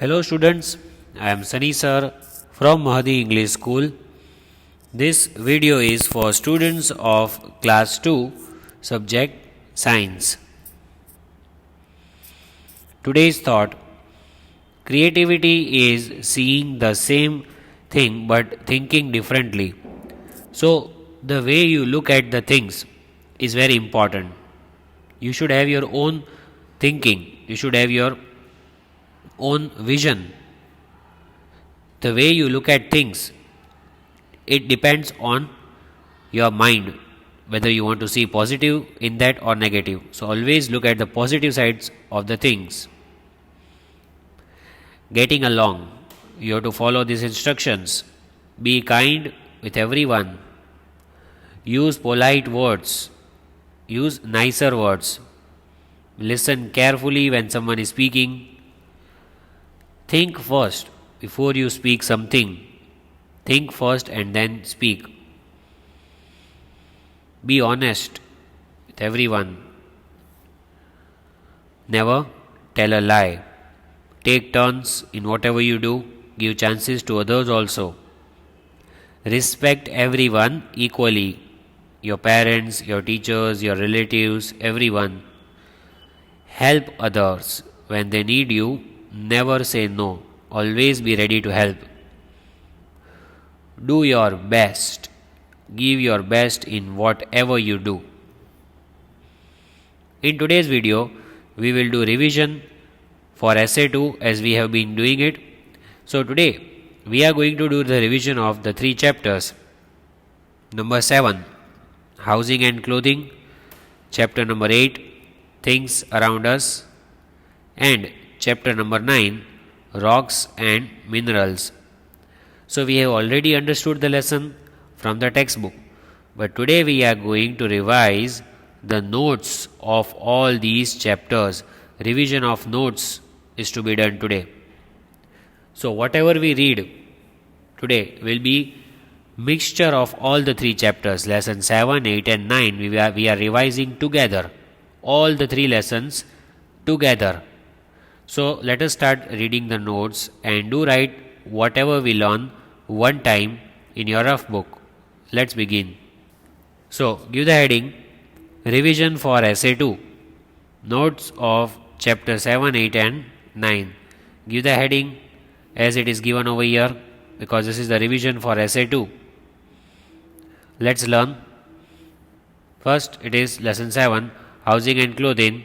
Hello students, I am Sunny sir from Mahadi English School. This video is for students of class 2 subject science. Today's thought: creativity is seeing the same thing but thinking differently. So the way you look at the things is very important. You should have your own thinking, you should have your own vision. The way you look at things, it depends on your mind, whether you want to see positive in that or negative. So always look at the positive sides of the things. Getting along, you have to follow these instructions. Be kind with everyone. Use polite words. Use nicer words. Listen carefully when someone is speaking. Think first before you speak something. Think first and then speak. Be honest with everyone. Never tell a lie. Take turns in whatever you do. Give chances to others also. Respect everyone equally. Your parents, your teachers, your relatives, everyone. Help others when they need you. Never say no. Always be ready to help. Do your best. Give your best in whatever you do. In today's video, we will do revision for Essay 2 as we have been doing it. So today, we are going to do the revision of the 3 chapters. Number 7, Housing and Clothing. Chapter number 8, Things Around Us. And chapter number 9, Rocks and Minerals. So we have already understood the lesson from the textbook, but today we are going to revise the notes of all these chapters. Revision of notes is to be done today. So whatever we read today will be mixture of all the 3 chapters. Lesson 7, 8 and 9 we are revising together. All the 3 lessons together. So let us start reading the notes and do write whatever we learn one time in your rough book. Let's begin. So give the heading Revision for Essay 2. Notes of chapter 7, 8 and 9. Give the heading as it is given over here because this is the revision for Essay 2. Let's learn. First it is lesson 7, Housing and Clothing.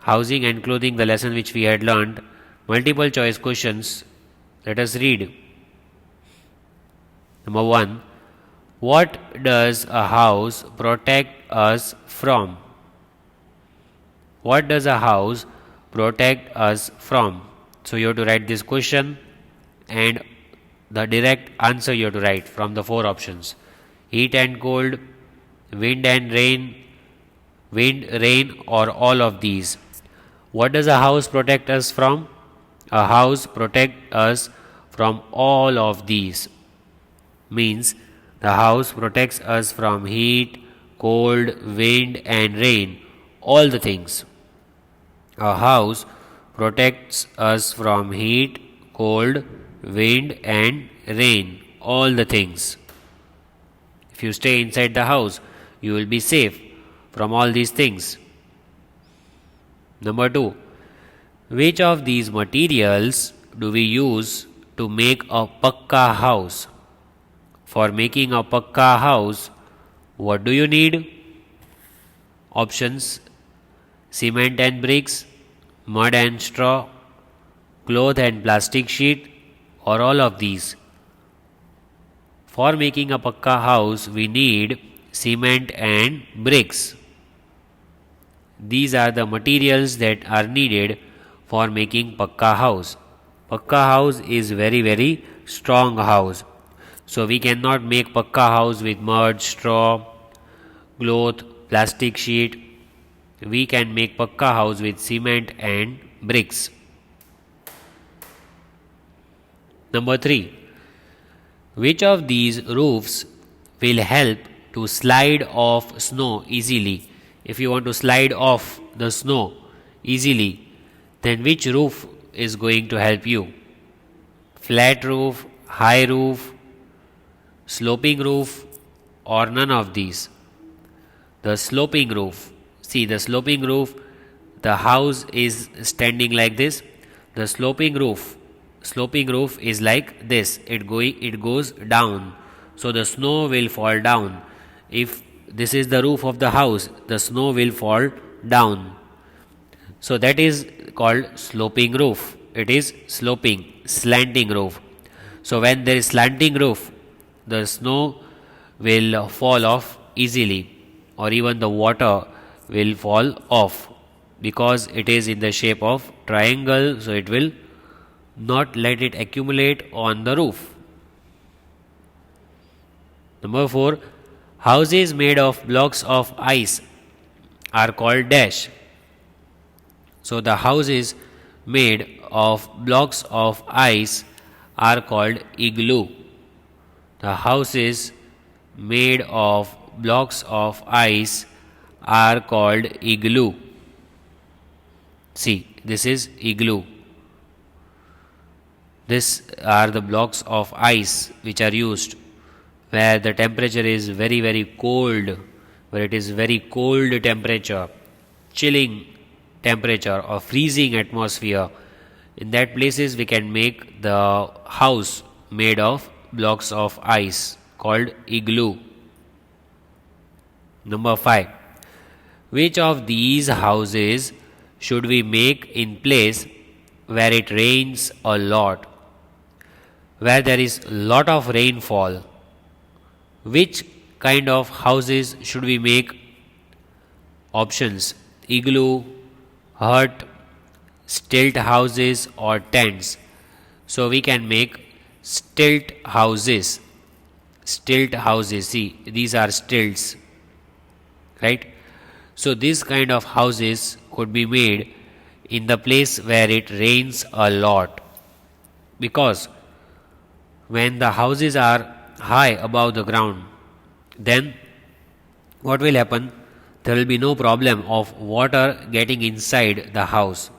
Housing and clothing, the lesson which we had learned. Multiple choice questions. Let us read. Number 1. What does a house protect us from? What does a house protect us from? So you have to write this question and the direct answer you have to write from the 4 options. Heat and cold, wind and rain, wind, rain or all of these. What does a house protect us from? A house protects us from all of these. Means the house protects us from heat, cold, wind and rain. All the things. A house protects us from heat, cold, wind and rain. All the things. If you stay inside the house, you will be safe from all these things. Number 2. Which of these materials do we use to make a pakka house? For making a pakka house, what do you need? Options: cement and bricks, mud and straw, cloth and plastic sheet, or all of these. For making a pakka house, we need cement and bricks. These are the materials that are needed for making pakka house. Pakka house is very strong house. So we cannot make pakka house with mud, straw, cloth, plastic sheet. We can make pakka house with cement and bricks. Number 3. Which of these roofs will help to slide off snow easily? If you want to slide off the snow easily, then which roof is going to help you. Flat roof, high roof, sloping roof, or none of these. The sloping roof. See, the sloping roof, the house is standing like this. The sloping roof is like this. It goes down. So the snow will fall down. If this is the roof of the house, the snow will fall down. So that is called sloping roof. It is sloping, slanting roof. So when there is slanting roof, the snow will fall off easily, or even the water will fall off, because it is in the shape of triangle, so it will not let it accumulate on the roof. Number 4, houses made of blocks of ice are called dash. So the houses made of blocks of ice are called igloo. The houses made of blocks of ice are called igloo. See, this is igloo. These are the blocks of ice which are used where the temperature is very, very cold, where it is very cold temperature, chilling temperature or freezing atmosphere. In that places we can make the house made of blocks of ice called igloo. Number 5. Which of these houses should we make in place where it rains a lot? Where there is lot of rainfall. Which kind of houses should we make? Options: igloo, hut, stilt houses, or tents. So we can make stilt houses. Stilt houses, see, these are stilts, right? So these kind of houses could be made in the place where it rains a lot, because when the houses are high above the ground, then what will happen? There will be no problem of water getting inside the house.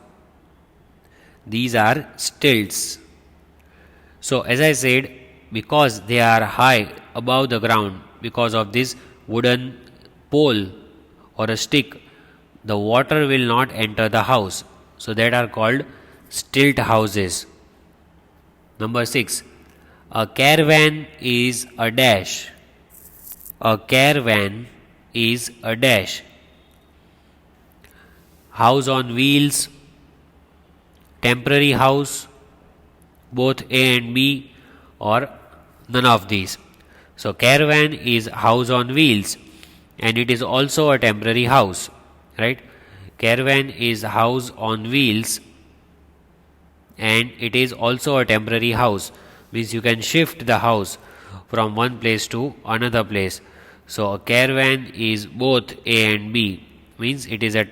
These are stilts. So as I said, because they are high above the ground, because of this wooden pole or a stick, the water will not enter the house. So that are called stilt houses. Number 6. A caravan is a dash. A caravan is a dash. House on wheels, temporary house, both A and B, or none of these. So caravan is house on wheels, and it is also a temporary house, right? Caravan is house on wheels and it is also a temporary house, means you can shift the house from one place to another place. So a caravan is both A and B, means it is a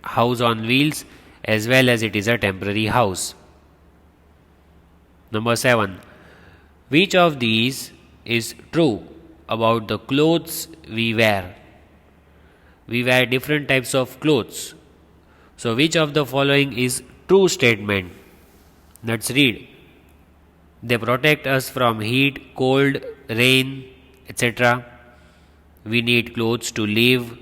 house on wheels as well as it is a temporary house. Number 7. Which of these is true about the clothes we wear? We wear different types of clothes. So which of the following is true statement? Let's read. They protect us from heat, cold, rain, etc. We need clothes to live.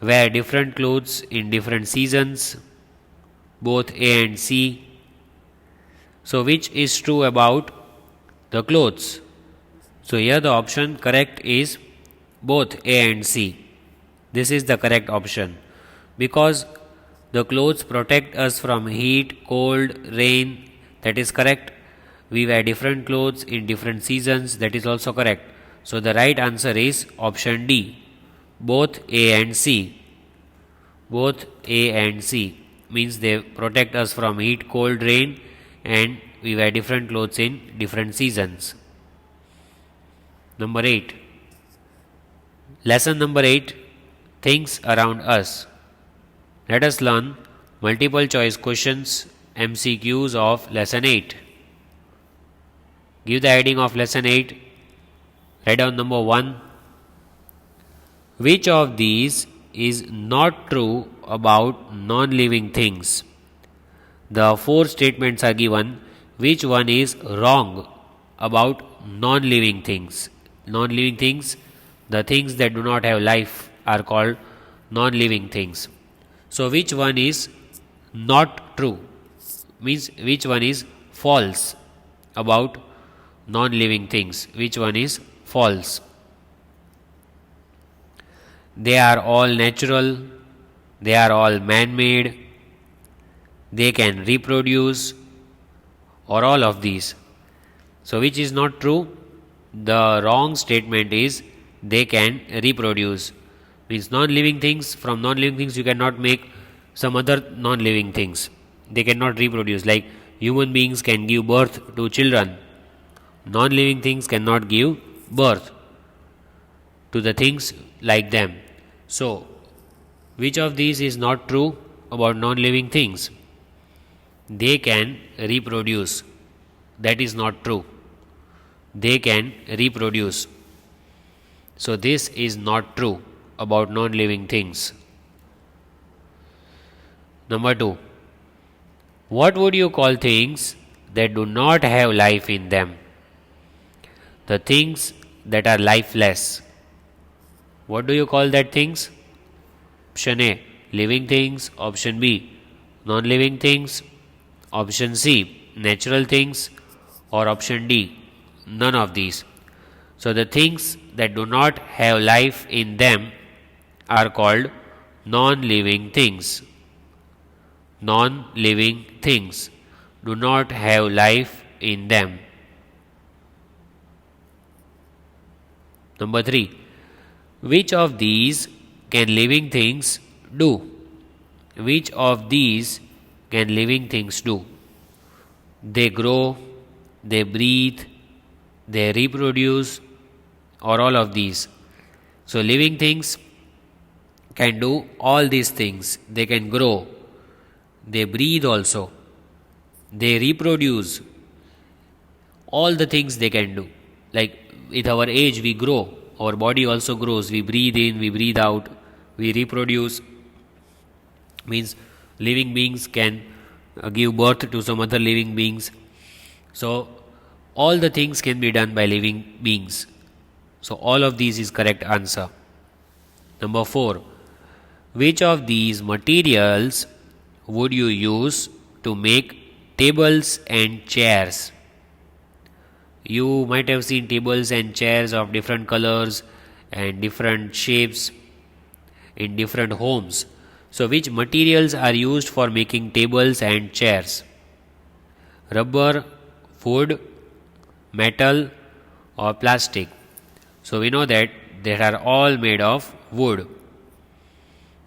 Wear different clothes in different seasons, both A and C. So which is true about the clothes? So here the option correct is both A and C. This is the correct option, because the clothes protect us from heat, cold, rain. That is correct. We wear different clothes in different seasons. That is also correct. So the right answer is option D, both A and C. Both A and C means they protect us from heat, cold, rain, and we wear different clothes in different seasons. Number 8. Lesson number 8, things around us. Let us learn multiple choice questions, MCQs of lesson 8. Give the heading of lesson 8. Write down number 1. Which of these is not true about non-living things? the four statements are given. Which one is wrong about non-living things? Non-living things, the things that do not have life, are called non-living things. So which one is not true? Means which one is false about non-living things? Which one is false? They are all natural, they are all man-made, they can reproduce, or all of these. So which is not true? The wrong statement is they can reproduce. Means non-living things, from non-living things you cannot make some other non-living things. They cannot reproduce. Like human beings can give birth to children, non-living things cannot give birth to the things like them. So which of these is not true about non-living things? They can reproduce. That is not true. They can reproduce. So this is not true about non-living things. Number 2. What would you call things that do not have life in them? The things that are lifeless. What do you call that things? Option A, living things. Option B, non-living things. Option C, natural things. Or option D, none of these. So the things that do not have life in them are called non-living things. Non-living things do not have life in them. Number 3. Which of these can living things do? Which of these can living things do? They grow, they breathe, they reproduce, or all of these. So living things can do all these things. They can grow, they breathe also, they reproduce, all the things they can do. Like with our age we grow, our body also grows, we breathe in, we breathe out, we reproduce. Means living beings can give birth to some other living beings. So all the things can be done by living beings. So all of these is correct answer. Number 4. Which of these materials would you use to make tables and chairs? You might have seen tables and chairs of different colors and different shapes in different homes. So which materials are used for making tables and chairs? Rubber, wood, metal, or plastic? So we know that they are all made of wood.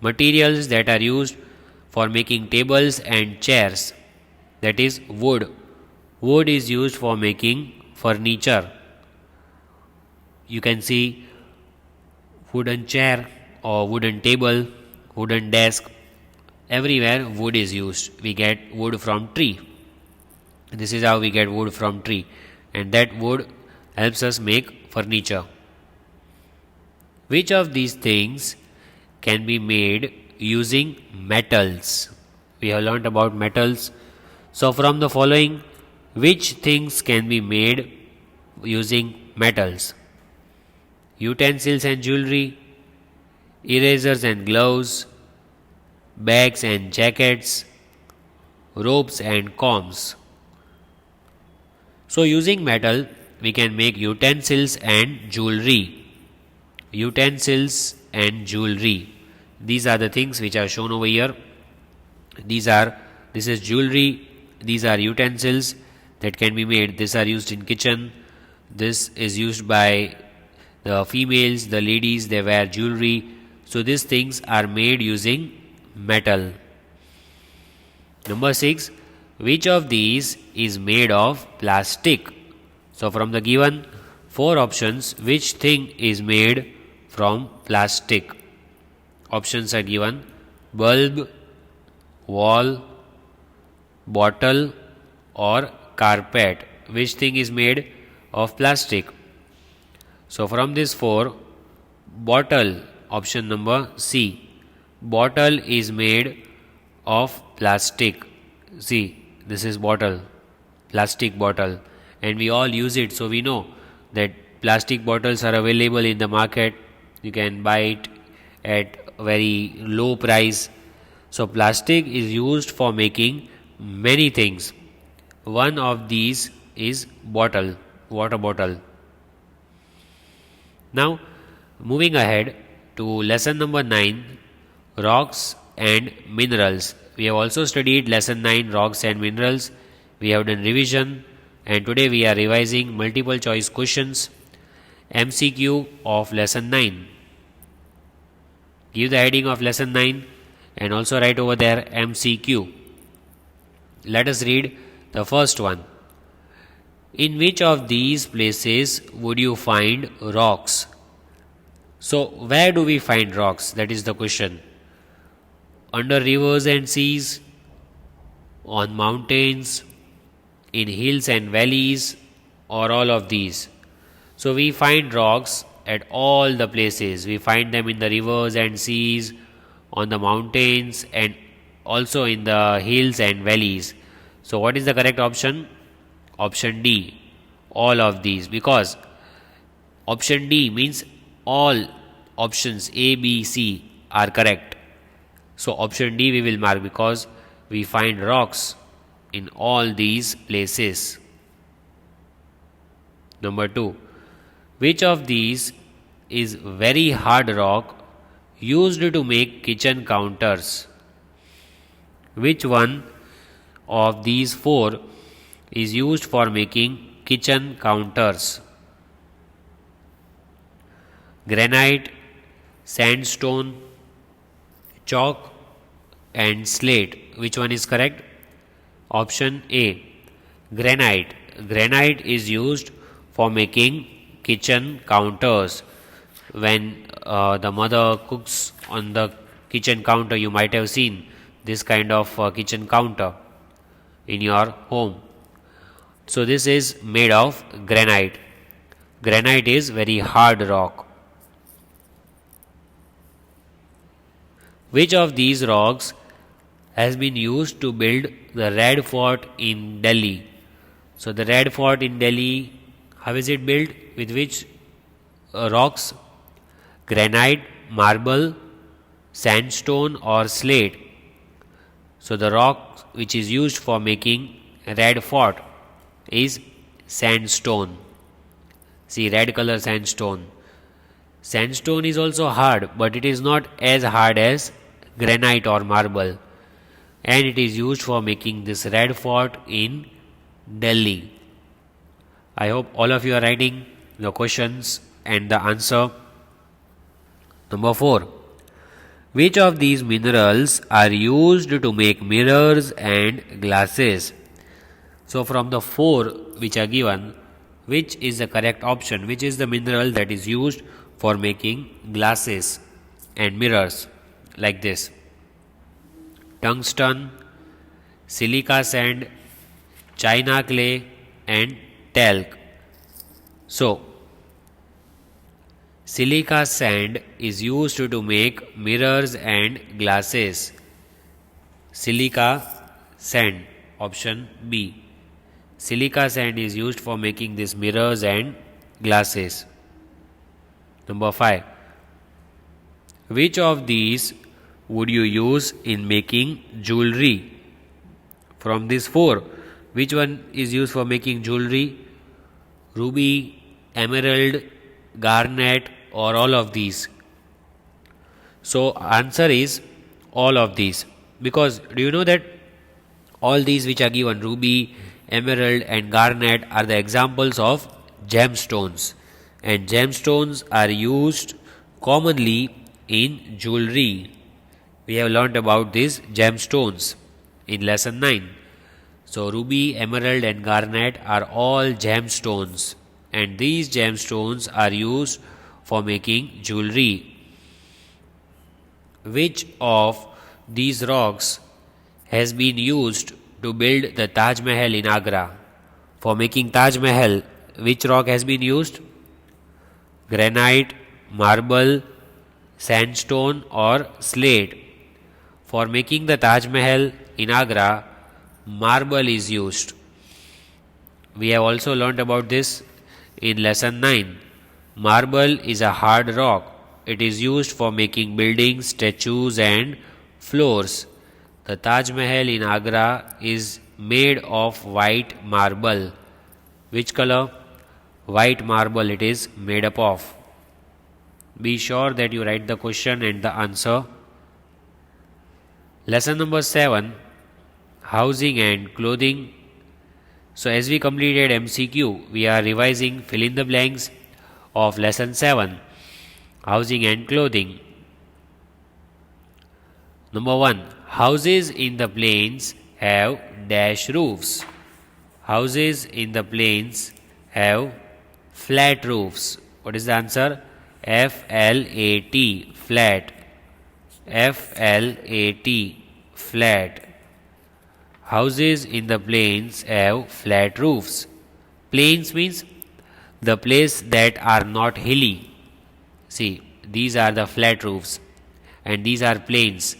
Materials that are used for making tables and chairs, that is wood. Wood is used for making furniture. You can see wooden chair or wooden table, wooden desk. Everywhere wood is used. We get wood from tree. This is how we get wood from tree, and that wood helps us make furniture. Which of these things can be made using metals? We have learnt about metals. So from the following, which things can be made using metals? Utensils and jewelry, erasers and gloves, bags and jackets, ropes and combs. So using metal we can make utensils and jewelry. Utensils and jewelry. These are the things which are shown over here. This is jewelry, these are utensils that can be made. These are used in kitchen. This is used by the females, the ladies, they wear jewelry. So these things are made using metal. Number 6. Which of these is made of plastic? So from the given 4 options, which thing is made from plastic? Options are given: bulb, wall, bottle, or carpet. Which thing is made of plastic? So from this 4, bottle, option number C. Bottle is made of plastic. See, this is bottle, plastic bottle, and we all use it. So we know that plastic bottles are available in the market. You can buy it at a very low price. So plastic is used for making many things. One of these is bottle, water bottle. Now, moving ahead to lesson number 9, rocks and minerals. We have also studied lesson 9, rocks and minerals. We have done revision, and today we are revising multiple choice questions. MCQ of lesson 9. Give the heading of lesson 9 and also write over there MCQ. Let us read the first one. In which of these places would you find rocks? So, where do we find rocks? That is the question. Under rivers and seas, on mountains, in hills and valleys, or all of these. So, we find rocks at all the places. We find them in the rivers and seas, on the mountains, and also in the hills and valleys. So, what is the correct option? Option D, all of these, because option D means all options A, B, C are correct. So option D we will mark because we find rocks in all these places. Number 2. Which of these is very hard rock used to make kitchen counters? Which one of these 4 is used for making kitchen counters? Granite, sandstone, chalk and slate. Which one is correct? Option A, granite. Granite is used for making kitchen counters. When the mother cooks on the kitchen counter, you might have seen this kind of kitchen counter in your home. So this is made of granite. Granite is very hard rock. Which of these rocks has been used to build the Red Fort in Delhi? So the Red Fort in Delhi, how is it built? With which rocks? Granite, marble, sandstone or slate. So the rock which is used for making Red Fort is sandstone. See, red color sandstone. Sandstone is also hard, but it is not as hard as granite or marble, and it is used for making this Red Fort in Delhi. I hope all of you are writing your questions and the answer. Number 4. Which of these minerals are used to make mirrors and glasses? So from the 4 which are given, which is the correct option? Which is the mineral that is used for making glasses and mirrors like this? Tungsten, silica sand, china clay and talc. So silica sand is used to make mirrors and glasses. Silica sand, option B. Silica sand is used for making these mirrors and glasses. Number 5. Which of these would you use in making jewelry? From these 4, which one is used for making jewelry? Ruby, emerald, garnet or all of these? So answer is all of these, because do you know that all these which are given, ruby, emerald and garnet, are the examples of gemstones, and gemstones are used commonly in jewelry. We have learnt about these gemstones in lesson 9. So ruby, emerald and garnet are all gemstones, and these gemstones are used for making jewelry. Which of these rocks has been used to build the Taj Mahal in Agra? For making Taj Mahal, which rock has been used? Granite, marble, sandstone or slate. For making the Taj Mahal in Agra, marble is used. We have also learnt about this in lesson 9. Marble is a hard rock. It is used for making buildings, statues and floors. The Taj Mahal in Agra is made of white marble. Which color? White marble it is made up of. Be sure that you write the question and the answer. Lesson number 7, housing and clothing. So as we completed MCQ, we are revising fill in the blanks of lesson 7, housing and clothing. Number 1, houses in the plains have dash roofs. Houses in the plains have flat roofs. What is the answer? F-L-A-T, flat. F-L-A-T, flat. Houses in the plains have flat roofs. Plains means the place that are not hilly. See, these are the flat roofs and these are plains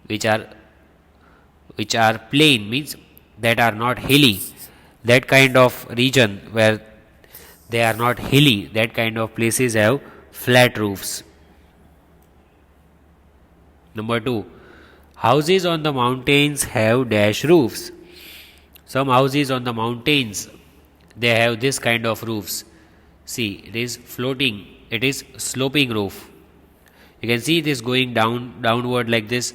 which are plain means that are not hilly. That kind of region where they are not hilly, that kind of places have flat roofs. Number 2, houses on the mountains have dash roofs. Some houses on the mountains, they have this kind of roofs. See, it is floating, it is sloping roof. You can see it is going downward like this.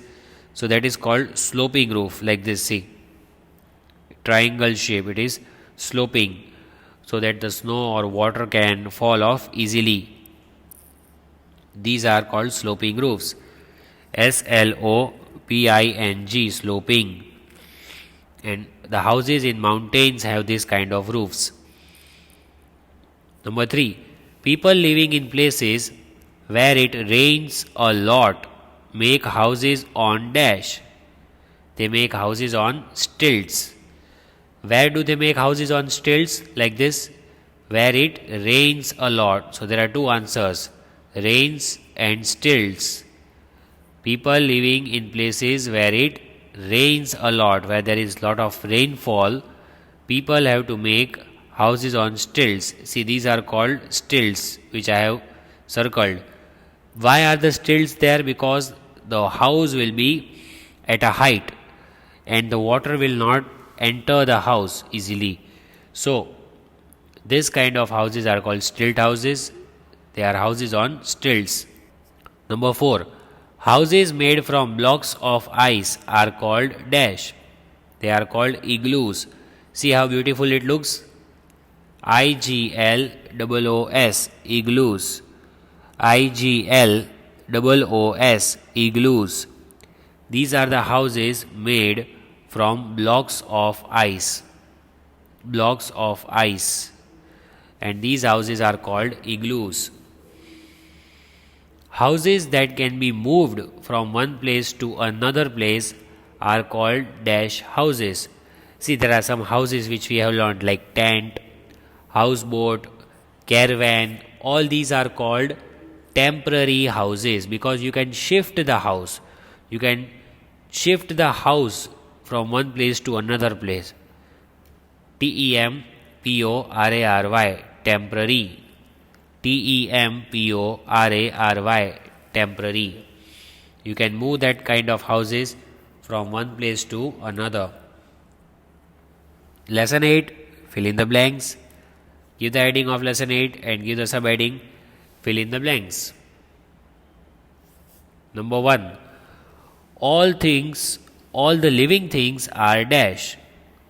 So that is called sloping roof, like this. See, triangle shape, it is sloping so that the snow or water can fall off easily. These are called sloping roofs. S-L-O-P-I-N-G, sloping. And the houses in mountains have this kind of roofs. Number 3, people living in places where it rains a lot make houses on dash. They make houses on stilts. Where do they make houses on stilts? Like this, where it rains a lot. So there are two answers, rains and stilts. People living in places where it rains a lot, where there is lot of rainfall, people have to make houses on stilts. See, these are called stilts, which I have circled. Why are the stilts there? Because the house will be at a height and the water will not enter the house easily. So, this kind of houses are called stilt houses. They are houses on stilts. Number 4, houses made from blocks of ice are called dash. They are called igloos. See how beautiful it looks? I-G-L-O-O-S, igloos. I-G-L-O-O-S, igloos. These are the houses made from blocks of ice. Blocks of ice. And these houses are called igloos. Houses that can be moved from one place to another place are called dash houses. See, there are some houses which we have learned like tent, houseboat, caravan. All these are called temporary houses because you can shift the house. You can shift the house from one place to another place. T-E-M-P-O-R-A-R-Y, temporary. T-E-M-P-O-R-A-R-Y, temporary. You can move that kind of houses from one place to another. Lesson 8, fill in the blanks. Give the heading of lesson 8 and give the subheading, fill in the blanks. Number 1, all the living things are dash.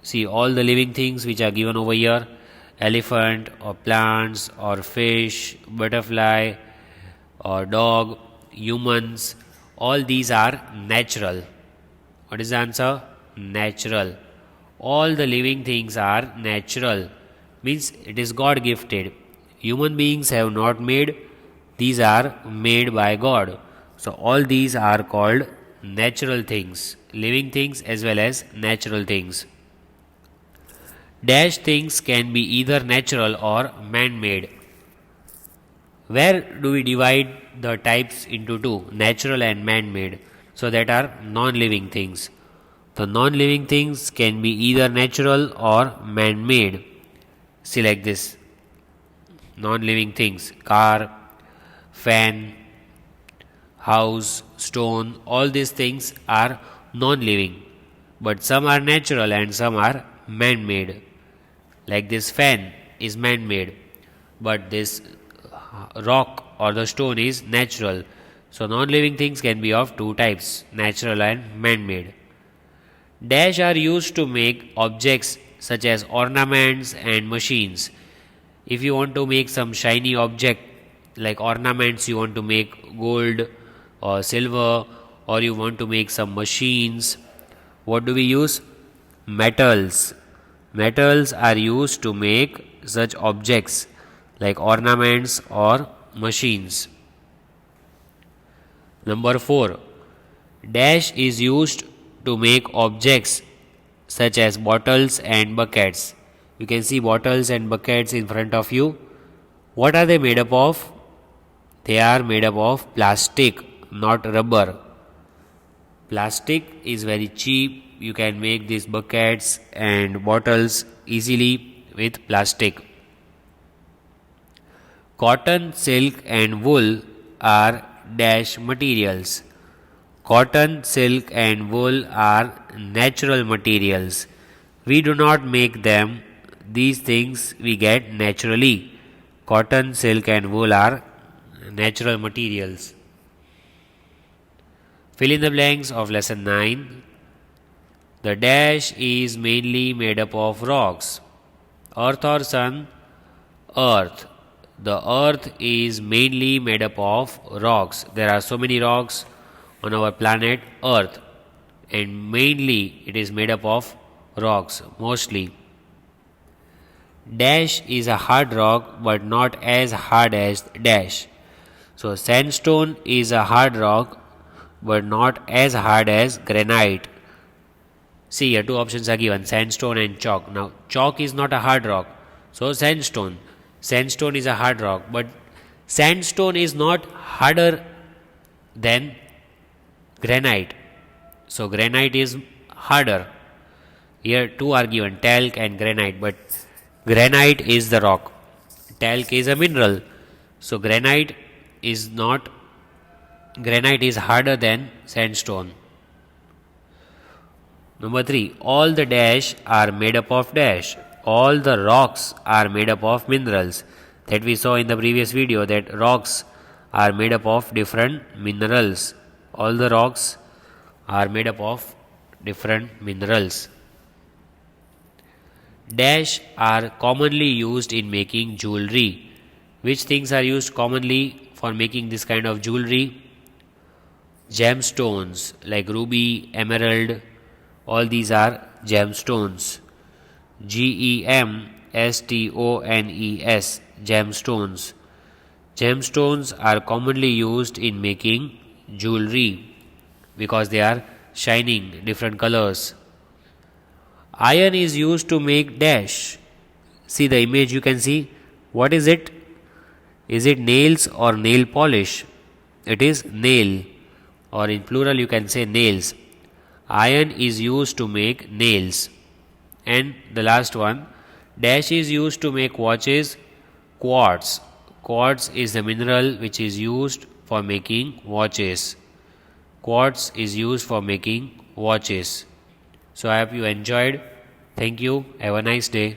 See, all the living things which are given over here, elephant or plants or fish, butterfly or dog, humans, all these are natural. What is the answer? Natural. All the living things are natural. Means it is God gifted. Human beings have not made. These are made by God. So all these are called natural things. Living things as well as natural things. Dash things can be either natural or man-made. Where do we divide the types into two, natural and man-made? So that are non-living things. The non-living things can be either natural or man-made. See like this. Non-living things, car, fan, house, stone, all these things are non-living. But some are natural and some are man-made. Like this fan is man-made, but this rock or the stone is natural. So non-living things can be of two types, natural and man-made. Dash are used to make objects such as ornaments and machines. If you want to make some shiny object like ornaments, you want to make gold or silver, or you want to make some machines, what do we use? Metals. Metals are used to make such objects like ornaments or machines. Number 4. Dash is used to make objects such as bottles and buckets. You can see bottles and buckets in front of you. What are they made up of? They are made up of plastic, not rubber. Plastic is very cheap. You can make these buckets and bottles easily with plastic. Cotton, silk and wool are dash materials. Cotton, silk and wool are natural materials. We do not make them. These things we get naturally. Cotton, silk and wool are natural materials. Fill in the blanks of lesson 9. The dash is mainly made up of rocks. Earth or sun? Earth. The earth is mainly made up of rocks. There are so many rocks on our planet Earth, and mainly it is made up of rocks, mostly. Dash is a hard rock but not as hard as dash. So sandstone is a hard rock but not as hard as granite. See, here two options are given, sandstone and chalk. Now chalk is not a hard rock, so sandstone. Sandstone is a hard rock, but sandstone is not harder than granite. So granite is harder. Here two are given, talc and granite, but granite is the rock. Talc is a mineral. So granite is harder than sandstone. Number 3. All the dash are made up of dash. All the rocks are made up of minerals. That we saw in the previous video, that rocks are made up of different minerals. All the rocks are made up of different minerals. Dash are commonly used in making jewelry. Which things are used commonly for making this kind of jewelry? Gemstones like ruby, emerald, all these are gemstones. Gemstones, gemstones. Gemstones are commonly used in making jewelry because they are shining, different colors. Iron is used to make dash. See the image, you can see. What is it? Is it nails or nail polish? It is nail, or in plural you can say nails. Iron is used to make nails. And the last one, dash is used to make watches. Quartz. Quartz is the mineral which is used for making watches. Quartz is used for making watches. So I hope you enjoyed. Thank you. Have a nice day.